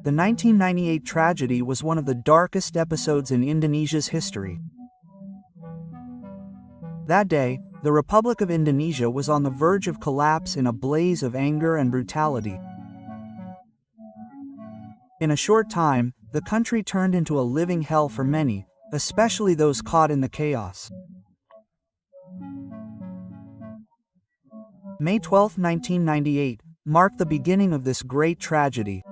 The 1998 tragedy was one of the darkest episodes in Indonesia's history. That day, the Republic of Indonesia was on the verge of collapse in a blaze of anger and brutality. In a short time, the country turned into a living hell for many, especially those caught in the chaos. May 12, 1998, marked the beginning of this great tragedy.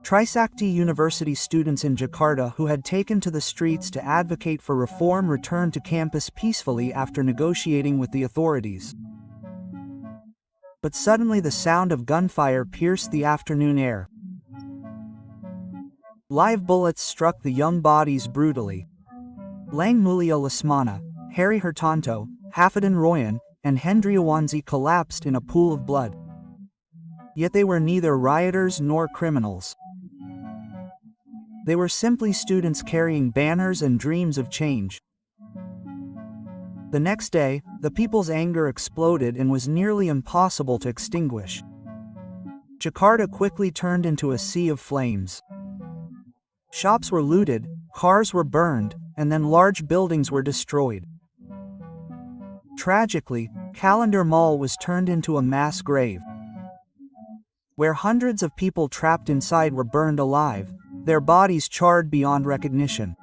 Trisakti University students in Jakarta who had taken to the streets to advocate for reform returned to campus peacefully after negotiating with the authorities. But suddenly the sound of gunfire pierced the afternoon air. Live bullets struck the young bodies brutally. Lang Mulia Lesmana, Harry Hertanto, Hafidin Royan, and Hendriawanzi collapsed in a pool of blood. Yet they were neither rioters nor criminals. They were simply students carrying banners and dreams of change. The next day, the people's anger exploded and was nearly impossible to extinguish. Jakarta quickly turned into a sea of flames. Shops were looted, cars were burned, and then large buildings were destroyed. Tragically, Calendar Mall was turned into a mass grave, where hundreds of people trapped inside were burned alive, their bodies charred beyond recognition.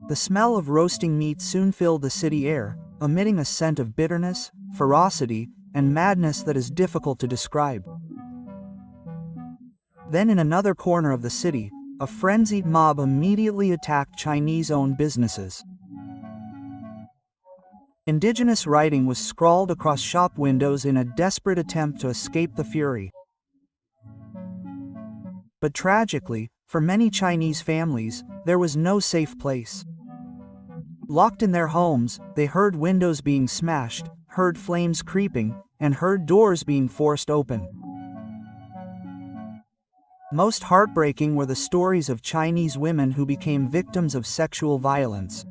The smell of roasting meat soon filled the city air, emitting a scent of bitterness, ferocity, and madness that is difficult to describe. Then in another corner of the city, a frenzied mob immediately attacked Chinese-owned businesses. Indigenous writing was scrawled across shop windows in a desperate attempt to escape the fury. But tragically, for many Chinese families, there was no safe place. Locked in their homes, they heard windows being smashed, heard flames creeping, and heard doors being forced open. Most heartbreaking were the stories of Chinese women who became victims of sexual violence.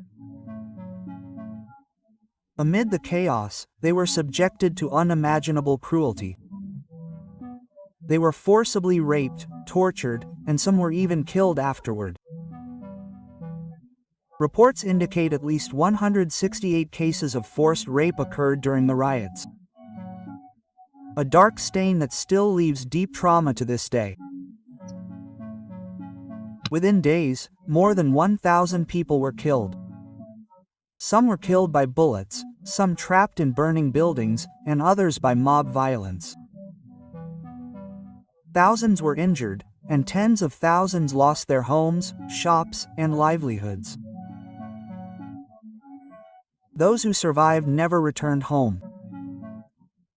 Amid the chaos, they were subjected to unimaginable cruelty. They were forcibly raped, tortured, and some were even killed afterward. Reports indicate at least 168 cases of forced rape occurred during the riots. A dark stain that still leaves deep trauma to this day. Within days, more than 1,000 people were killed. Some were killed by bullets, some trapped in burning buildings, and others by mob violence. Thousands were injured, and tens of thousands lost their homes, shops, and livelihoods. Those who survived never returned home.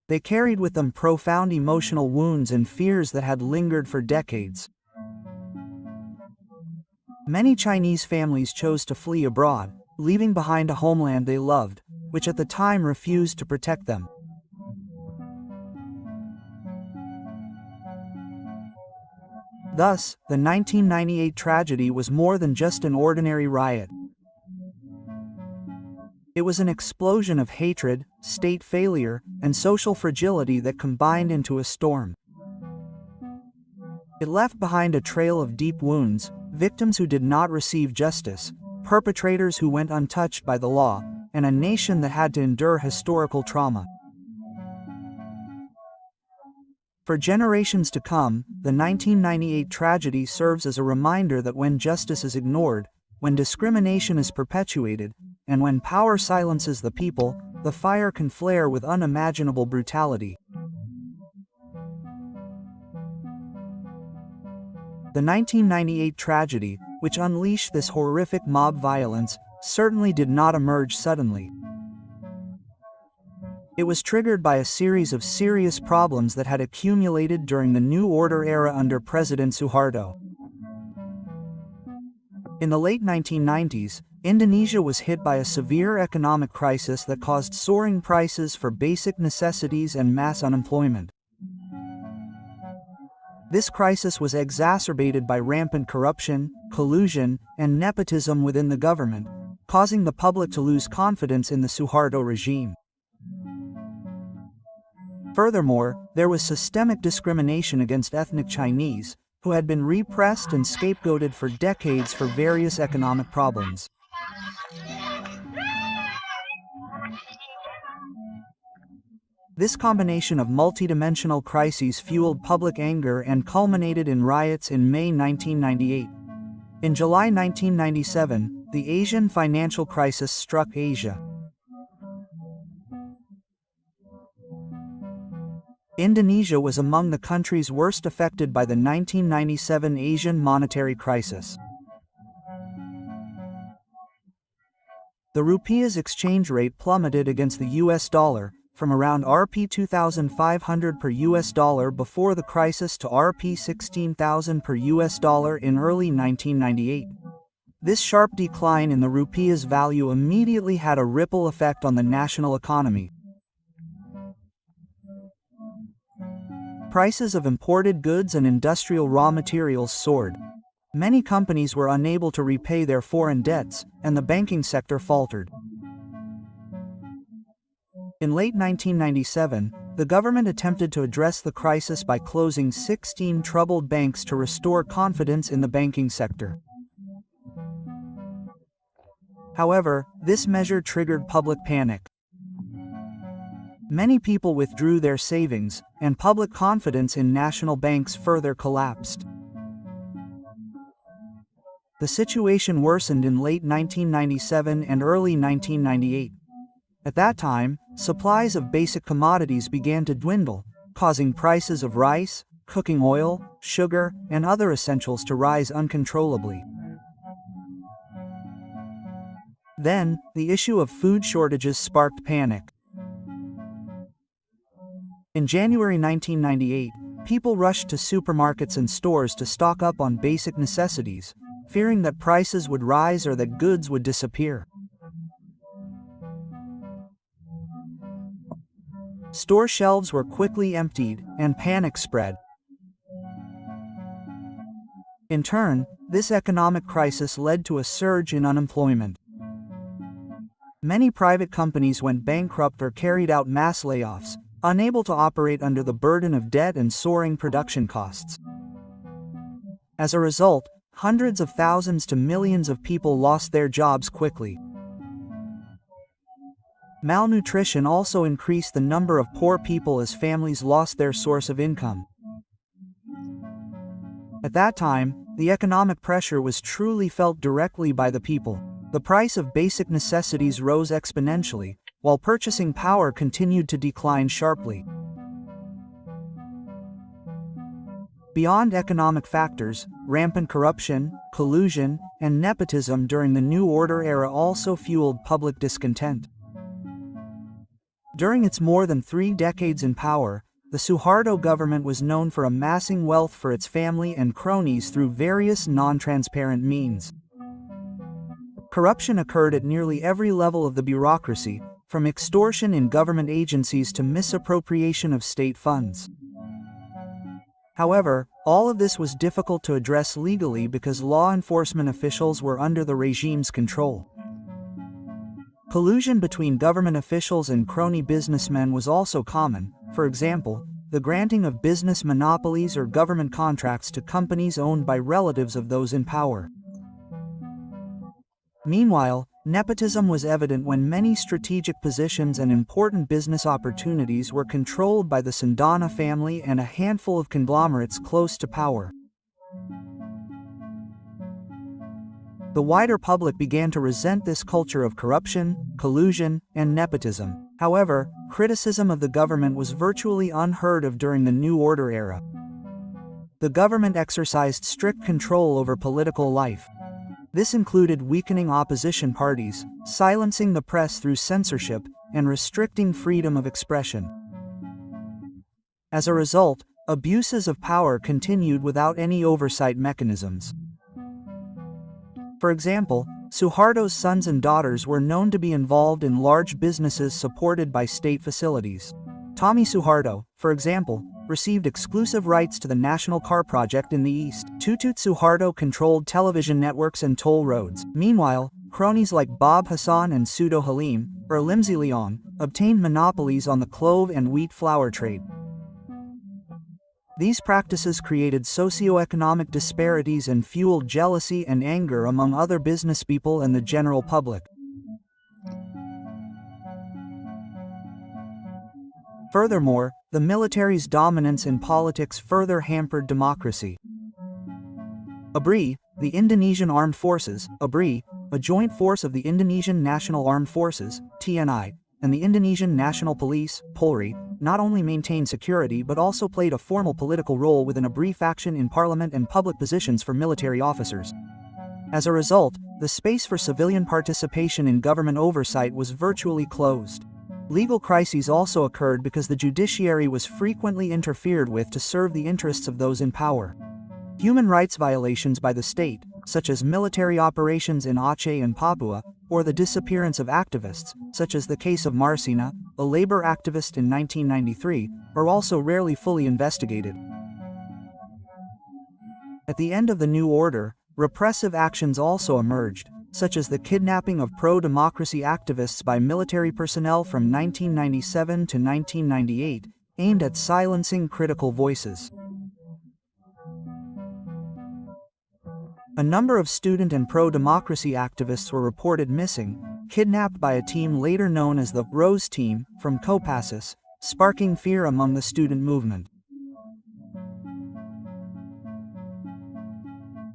They carried with them profound emotional wounds and fears that had lingered for decades. Many Chinese families chose to flee abroad, leaving behind a homeland they loved, which at the time refused to protect them. Thus, the 1998 tragedy was more than just an ordinary riot. It was an explosion of hatred, state failure, and social fragility that combined into a storm. It left behind a trail of deep wounds, victims who did not receive justice, perpetrators who went untouched by the law, and a nation that had to endure historical trauma. For generations to come, the 1998 tragedy serves as a reminder that when justice is ignored, when discrimination is perpetuated, and when power silences the people, the fire can flare with unimaginable brutality. The 1998 tragedy, which unleashed this horrific mob violence, certainly did not emerge suddenly. It was triggered by a series of serious problems that had accumulated during the New Order era under President Suharto. In the late 1990s, Indonesia was hit by a severe economic crisis that caused soaring prices for basic necessities and mass unemployment. This crisis was exacerbated by rampant corruption, collusion, and nepotism within the government, causing the public to lose confidence in the Suharto regime. Furthermore, there was systemic discrimination against ethnic Chinese, who had been repressed and scapegoated for decades for various economic problems. This combination of multidimensional crises fueled public anger and culminated in riots in May 1998. In July 1997, the Asian financial crisis struck Asia. Indonesia was among the countries worst affected by the 1997 Asian monetary crisis. The rupiah's exchange rate plummeted against the US dollar, from around Rp 2,500 per US dollar before the crisis to Rp 16,000 per US dollar in early 1998. This sharp decline in the rupiah's value immediately had a ripple effect on the national economy. Prices of imported goods and industrial raw materials soared. Many companies were unable to repay their foreign debts, and the banking sector faltered. In late 1997, the government attempted to address the crisis by closing 16 troubled banks to restore confidence in the banking sector. However, this measure triggered public panic. Many people withdrew their savings, and public confidence in national banks further collapsed. The situation worsened in late 1997 and early 1998. At that time, supplies of basic commodities began to dwindle, causing prices of rice, cooking oil, sugar, and other essentials to rise uncontrollably. Then, the issue of food shortages sparked panic. In January 1998, people rushed to supermarkets and stores to stock up on basic necessities, fearing that prices would rise or that goods would disappear. Store shelves were quickly emptied, and panic spread. In turn, this economic crisis led to a surge in unemployment. Many private companies went bankrupt or carried out mass layoffs, unable to operate under the burden of debt and soaring production costs. As a result, hundreds of thousands to millions of people lost their jobs quickly. Malnutrition also increased the number of poor people as families lost their source of income. At that time, the economic pressure was truly felt directly by the people. The price of basic necessities rose exponentially, while purchasing power continued to decline sharply. Beyond economic factors, rampant corruption, collusion, and nepotism during the New Order era also fueled public discontent. During its more than 3 decades in power, the Suharto government was known for amassing wealth for its family and cronies through various non-transparent means. Corruption occurred at nearly every level of the bureaucracy, from extortion in government agencies to misappropriation of state funds. However, all of this was difficult to address legally because law enforcement officials were under the regime's control. Collusion between government officials and crony businessmen was also common, for example, the granting of business monopolies or government contracts to companies owned by relatives of those in power. Meanwhile, nepotism was evident when many strategic positions and important business opportunities were controlled by the Sandana family and a handful of conglomerates close to power. The wider public began to resent this culture of corruption, collusion, and nepotism. However, criticism of the government was virtually unheard of during the New Order era. The government exercised strict control over political life. This included weakening opposition parties, silencing the press through censorship, and restricting freedom of expression. As a result, abuses of power continued without any oversight mechanisms. For example, Suharto's sons and daughters were known to be involved in large businesses supported by state facilities. Tommy Suharto, for example, received exclusive rights to the National Car Project in the East. Tutut Suharto controlled television networks and toll roads. Meanwhile, cronies like Bob Hassan and Sudo Halim, or Limzi Leong, obtained monopolies on the clove and wheat flour trade. These practices created socioeconomic disparities and fueled jealousy and anger among other businesspeople and the general public. Furthermore, the military's dominance in politics further hampered democracy. ABRI, the Indonesian Armed Forces, ABRI, a joint force of the Indonesian National Armed Forces, TNI, and the Indonesian National Police, Polri, not only maintained security but also played a formal political role within ABRI faction in parliament and public positions for military officers. As a result, the space for civilian participation in government oversight was virtually closed. Legal crises also occurred because the judiciary was frequently interfered with to serve the interests of those in power. Human rights violations by the state, such as military operations in Aceh and Papua, or the disappearance of activists, such as the case of Marsina, a labor activist in 1993, are also rarely fully investigated. At the end of the new order, repressive actions also emerged, such as the kidnapping of pro-democracy activists by military personnel from 1997 to 1998, aimed at silencing critical voices. A number of student and pro-democracy activists were reported missing, kidnapped by a team later known as the Rose Team from Kopassus, sparking fear among the student movement.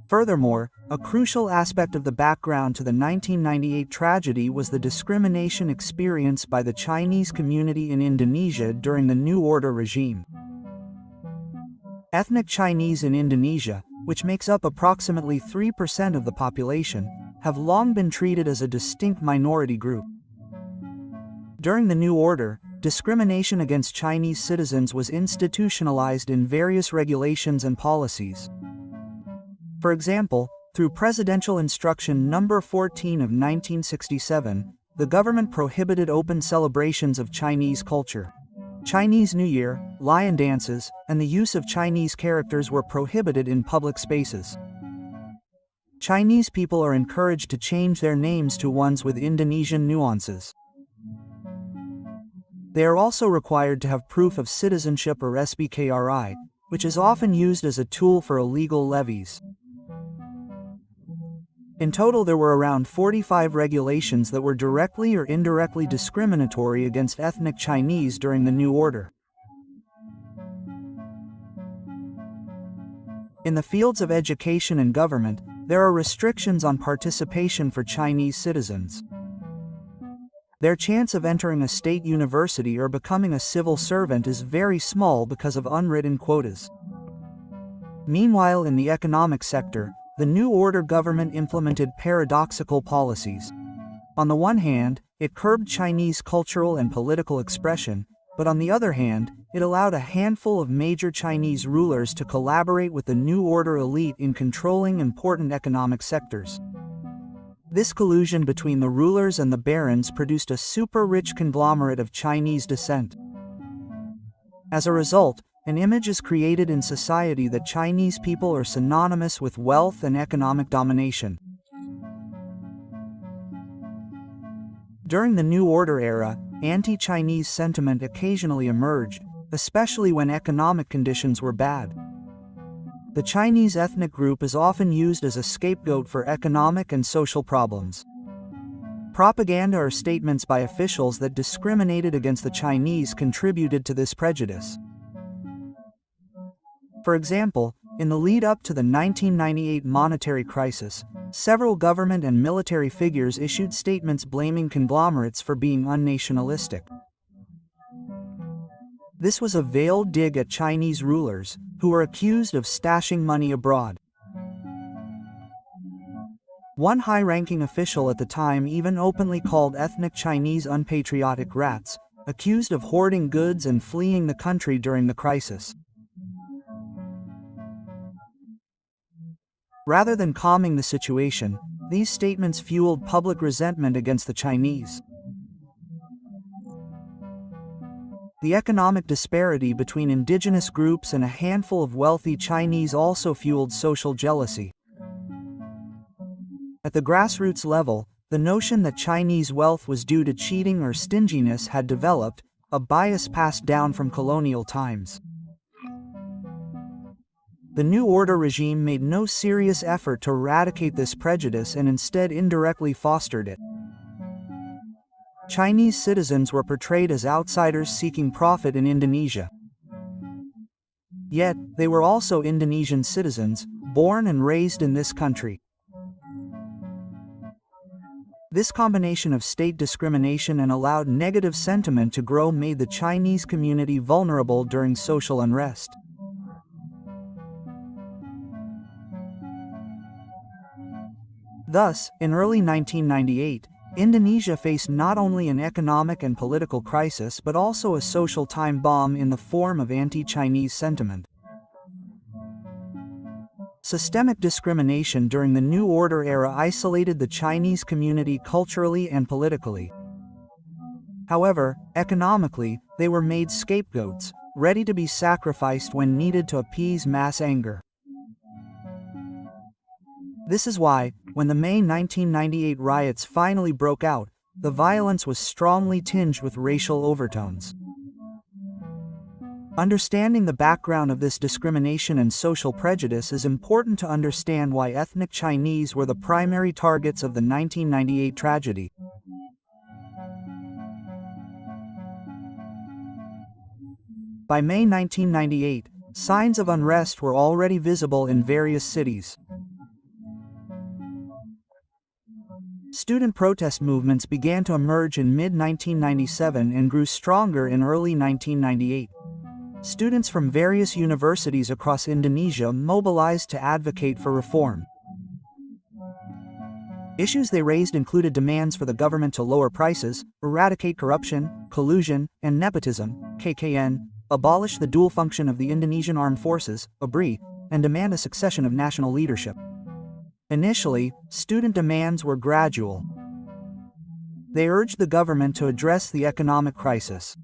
Furthermore, a crucial aspect of the background to the 1998 tragedy was the discrimination experienced by the Chinese community in Indonesia during the New Order regime. Ethnic Chinese in Indonesia, which makes up approximately 3% of the population, have long been treated as a distinct minority group. During the New Order, discrimination against Chinese citizens was institutionalized in various regulations and policies. For example, through Presidential Instruction No. 14 of 1967, the government prohibited open celebrations of Chinese culture. Chinese New Year, lion dances, and the use of Chinese characters were prohibited in public spaces. Chinese people are encouraged to change their names to ones with Indonesian nuances. They are also required to have proof of citizenship or SBKRI, which is often used as a tool for illegal levies. In total, there were around 45 regulations that were directly or indirectly discriminatory against ethnic Chinese during the New Order. In the fields of education and government, there are restrictions on participation for Chinese citizens. Their chance of entering a state university or becoming a civil servant is very small because of unwritten quotas. Meanwhile, in the economic sector, the New Order government implemented paradoxical policies. On the one hand, it curbed Chinese cultural and political expression, but on the other hand, it allowed a handful of major Chinese rulers to collaborate with the New Order elite in controlling important economic sectors. This collusion between the rulers and the barons produced a super-rich conglomerate of Chinese descent. As a result, an image is created in society that Chinese people are synonymous with wealth and economic domination. During the New Order era, anti-Chinese sentiment occasionally emerged, especially when economic conditions were bad. The Chinese ethnic group is often used as a scapegoat for economic and social problems. Propaganda or statements by officials that discriminated against the Chinese contributed to this prejudice. For example, in the lead-up to the 1998 monetary crisis, several government and military figures issued statements blaming conglomerates for being unnationalistic. This was a veiled dig at Chinese rulers, who were accused of stashing money abroad. One high-ranking official at the time even openly called ethnic Chinese unpatriotic rats, accused of hoarding goods and fleeing the country during the crisis. Rather than calming the situation, these statements fueled public resentment against the Chinese. The economic disparity between indigenous groups and a handful of wealthy Chinese also fueled social jealousy. At the grassroots level, The notion that Chinese wealth was due to cheating or stinginess had developed, a bias passed down from colonial times. The New Order regime made no serious effort to eradicate this prejudice and instead indirectly fostered it. Chinese citizens were portrayed as outsiders seeking profit in Indonesia. Yet, they were also Indonesian citizens, born and raised in this country. This combination of state discrimination and allowed negative sentiment to grow made the Chinese community vulnerable during social unrest. Thus, in early 1998, Indonesia faced not only an economic and political crisis but also a social time bomb in the form of anti-Chinese sentiment. Systemic discrimination during the New Order era isolated the Chinese community culturally and politically. However, economically, they were made scapegoats, ready to be sacrificed when needed to appease mass anger. This is why, when the May 1998 riots finally broke out, the violence was strongly tinged with racial overtones. Understanding the background of this discrimination and social prejudice is important to understand why ethnic Chinese were the primary targets of the 1998 tragedy. By May 1998, signs of unrest were already visible in various cities. Student protest movements began to emerge in mid-1997 and grew stronger in early 1998. Students from various universities across Indonesia mobilized to advocate for reform. Issues they raised included demands for the government to lower prices, eradicate corruption, collusion, and nepotism, KKN, abolish the dual function of the Indonesian Armed Forces, ABRI, and demand a succession of national leadership. Initially, student demands were gradual. They urged the government to address the economic crisis.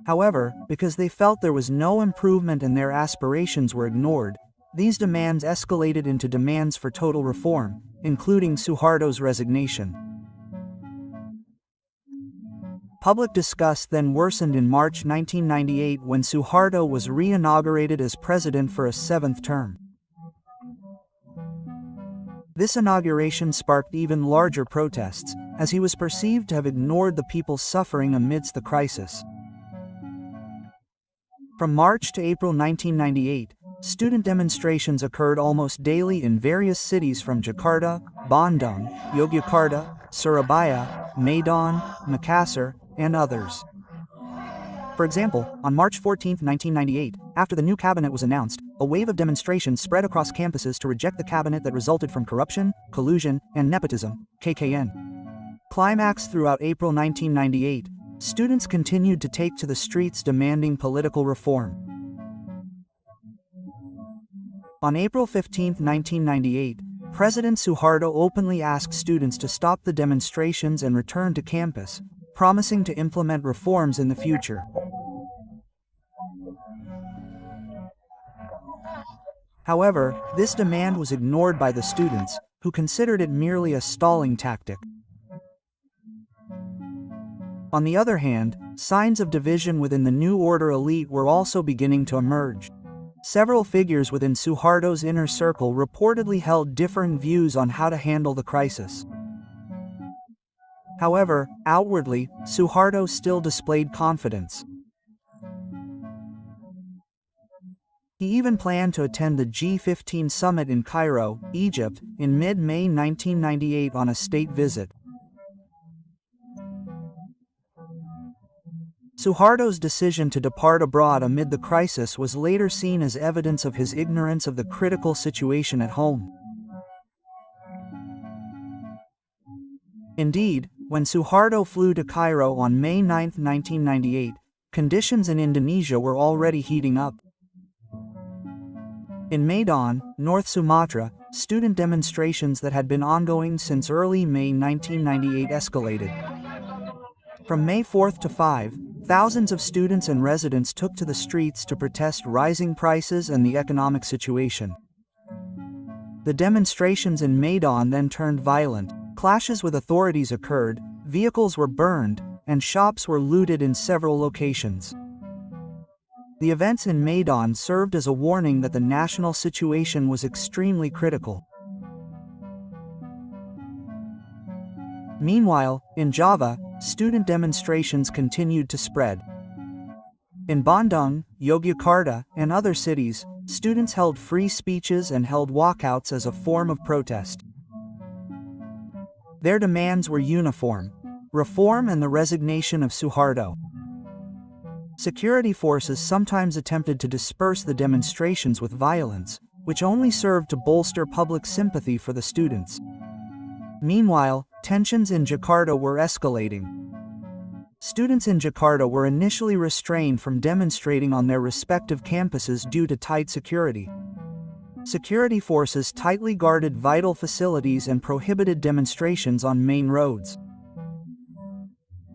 However, because they felt there was no improvement and their aspirations were ignored, these demands escalated into demands for total reform, including Suharto's resignation. Public disgust then worsened in March 1998 when Suharto was re-inaugurated as president for a seventh term. This inauguration sparked even larger protests, as he was perceived to have ignored the people's suffering amidst the crisis. From March to April 1998, student demonstrations occurred almost daily in various cities from Jakarta, Bandung, Yogyakarta, Surabaya, Medan, Makassar, and others. For example, on March 14, 1998, after the new cabinet was announced, a wave of demonstrations spread across campuses to reject the cabinet that resulted from corruption, collusion, and nepotism, KKN. Climaxed throughout April 1998, students continued to take to the streets demanding political reform. On April 15, 1998, President Suharto openly asked students to stop the demonstrations and return to campus, promising to implement reforms in the future. However, this demand was ignored by the students, who considered it merely a stalling tactic. On the other hand, signs of division within the New Order elite were also beginning to emerge. Several figures within Suharto's inner circle reportedly held differing views on how to handle the crisis. However, outwardly, Suharto still displayed confidence. He even planned to attend the G15 summit in Cairo, Egypt, in mid-May 1998 on a state visit. Suharto's decision to depart abroad amid the crisis was later seen as evidence of his ignorance of the critical situation at home. Indeed, when Suharto flew to Cairo on May 9, 1998, conditions in Indonesia were already heating up. In Medan, North Sumatra, student demonstrations that had been ongoing since early May 1998 escalated. From May 4 to 5, thousands of students and residents took to the streets to protest rising prices and the economic situation. The demonstrations in Medan then turned violent, Clashes with authorities occurred, vehicles were burned, and shops were looted in several locations. The events in Medan served as a warning that the national situation was extremely critical. Meanwhile, in Java, student demonstrations continued to spread. In Bandung, Yogyakarta, and other cities, students held free speeches and held walkouts as a form of protest. Their demands were uniform: reform and the resignation of Suharto. Security forces sometimes attempted to disperse the demonstrations with violence, which only served to bolster public sympathy for the students. Meanwhile, tensions in Jakarta were escalating. Students in Jakarta were initially restrained from demonstrating on their respective campuses due to tight security. Security forces tightly guarded vital facilities and prohibited demonstrations on main roads.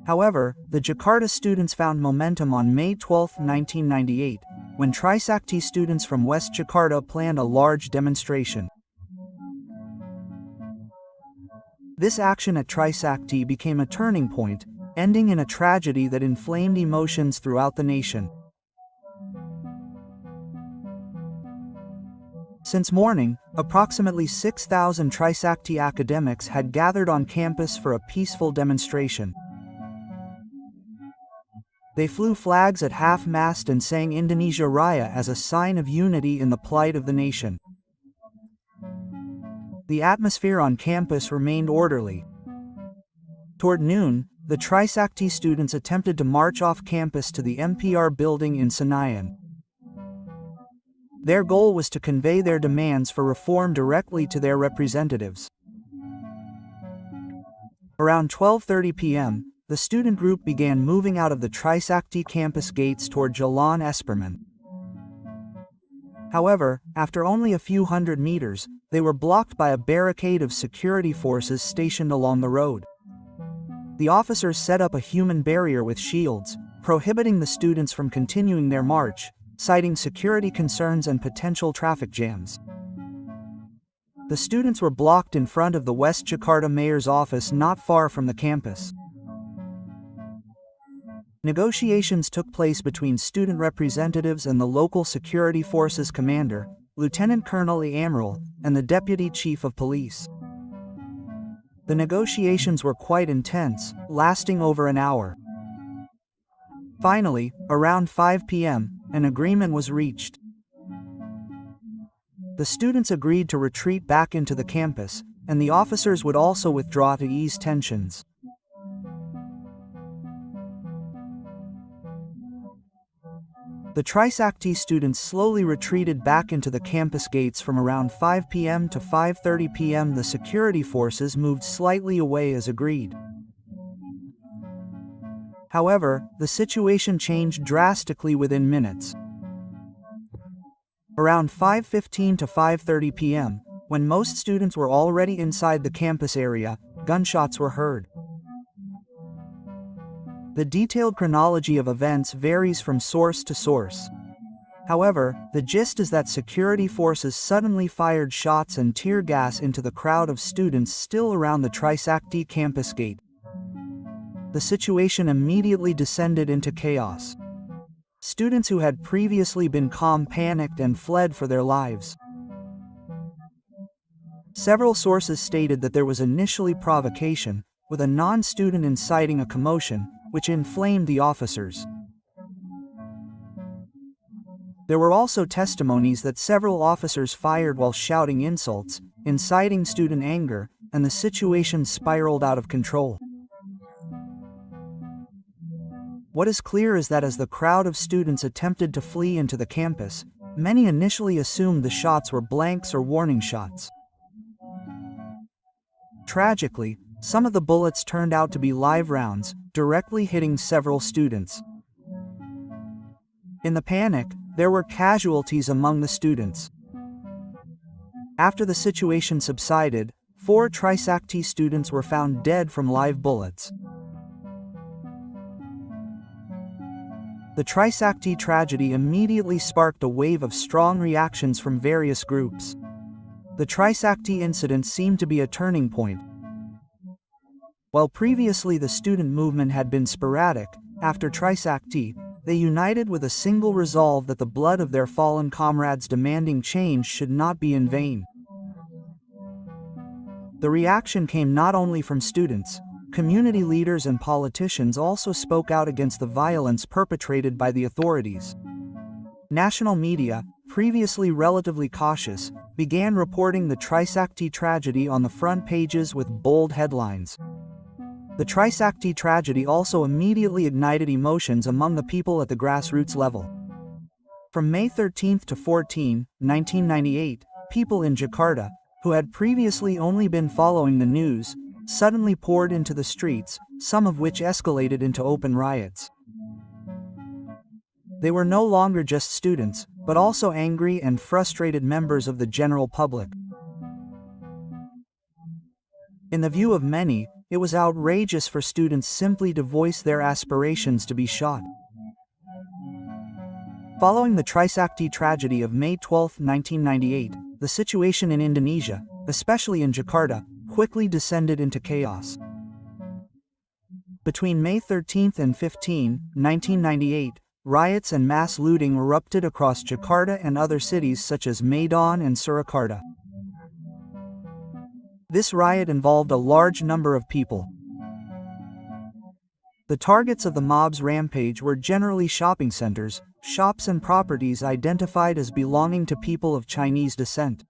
However, the Jakarta students found momentum on May 12, 1998, when Trisakti students from West Jakarta planned a large demonstration. This action at Trisakti became a turning point, ending in a tragedy that inflamed emotions throughout the nation. Since morning, approximately 6,000 Trisakti academics had gathered on campus for a peaceful demonstration. They flew flags at half-mast and sang Indonesia Raya as a sign of unity in the plight of the nation. The atmosphere on campus remained orderly. Toward noon, the Trisakti students attempted to march off campus to the MPR building in Senayan. Their goal was to convey their demands for reform directly to their representatives. Around 12:30 p.m., the student group began moving out of the Trisakti campus gates toward Jalan Esperman. However, after only a few hundred meters, they were blocked by a barricade of security forces stationed along the road. The officers set up a human barrier with shields, prohibiting the students from continuing their march, citing security concerns and potential traffic jams. The students were blocked in front of the West Jakarta mayor's office not far from the campus. Negotiations took place between student representatives and the local security forces commander, Lieutenant Colonel Amrul, and the deputy chief of police. The negotiations were quite intense, lasting over an hour. Finally, around 5 p.m., an agreement was reached. The students agreed to retreat back into the campus, and the officers would also withdraw to ease tensions. The Trisakti students slowly retreated back into the campus gates. From around 5 p.m. to 5:30 p.m. the security forces moved slightly away as agreed. However, the situation changed drastically within minutes. Around 5:15 to 5:30 p.m., when most students were already inside the campus area, gunshots were heard. The detailed chronology of events varies from source to source. However, the gist is that security forces suddenly fired shots and tear gas into the crowd of students still around the Trisakti campus gate. The situation immediately descended into chaos. Students who had previously been calm panicked and fled for their lives. Several sources stated that there was initially provocation, with a non-student inciting a commotion, which inflamed the officers. There were also testimonies that several officers fired while shouting insults, inciting student anger, and the situation spiraled out of control. What is clear is that as the crowd of students attempted to flee into the campus, many initially assumed the shots were blanks or warning shots. Tragically, some of the bullets turned out to be live rounds, directly hitting several students. In the panic, there were casualties among the students. After the situation subsided, 4 Trisakti students were found dead from live bullets. The Trisakti tragedy immediately sparked a wave of strong reactions from various groups. The Trisakti incident seemed to be a turning point. While previously the student movement had been sporadic, after Tragedi, they united with a single resolve that the blood of their fallen comrades demanding change should not be in vain. The reaction came not only from students. Community leaders and politicians also spoke out against the violence perpetrated by the authorities. National media, previously relatively cautious, began reporting the Tragedi tragedy on the front pages with bold headlines. The Tragedi tragedy also immediately ignited emotions among the people at the grassroots level. From May 13 to 14, 1998, people in Jakarta, who had previously only been following the news, suddenly poured into the streets, some of which escalated into open riots. They were no longer just students, but also angry and frustrated members of the general public. In the view of many, it was outrageous for students simply to voice their aspirations to be shot. Following the Tragedi tragedy of May 12, 1998, the situation in Indonesia, especially in Jakarta, quickly descended into chaos. Between May 13 and 15, 1998, riots and mass looting erupted across Jakarta and other cities such as Medan and Surakarta. This riot involved a large number of people. The targets of the mob's rampage were generally shopping centers, shops and properties identified as belonging to people of Chinese descent.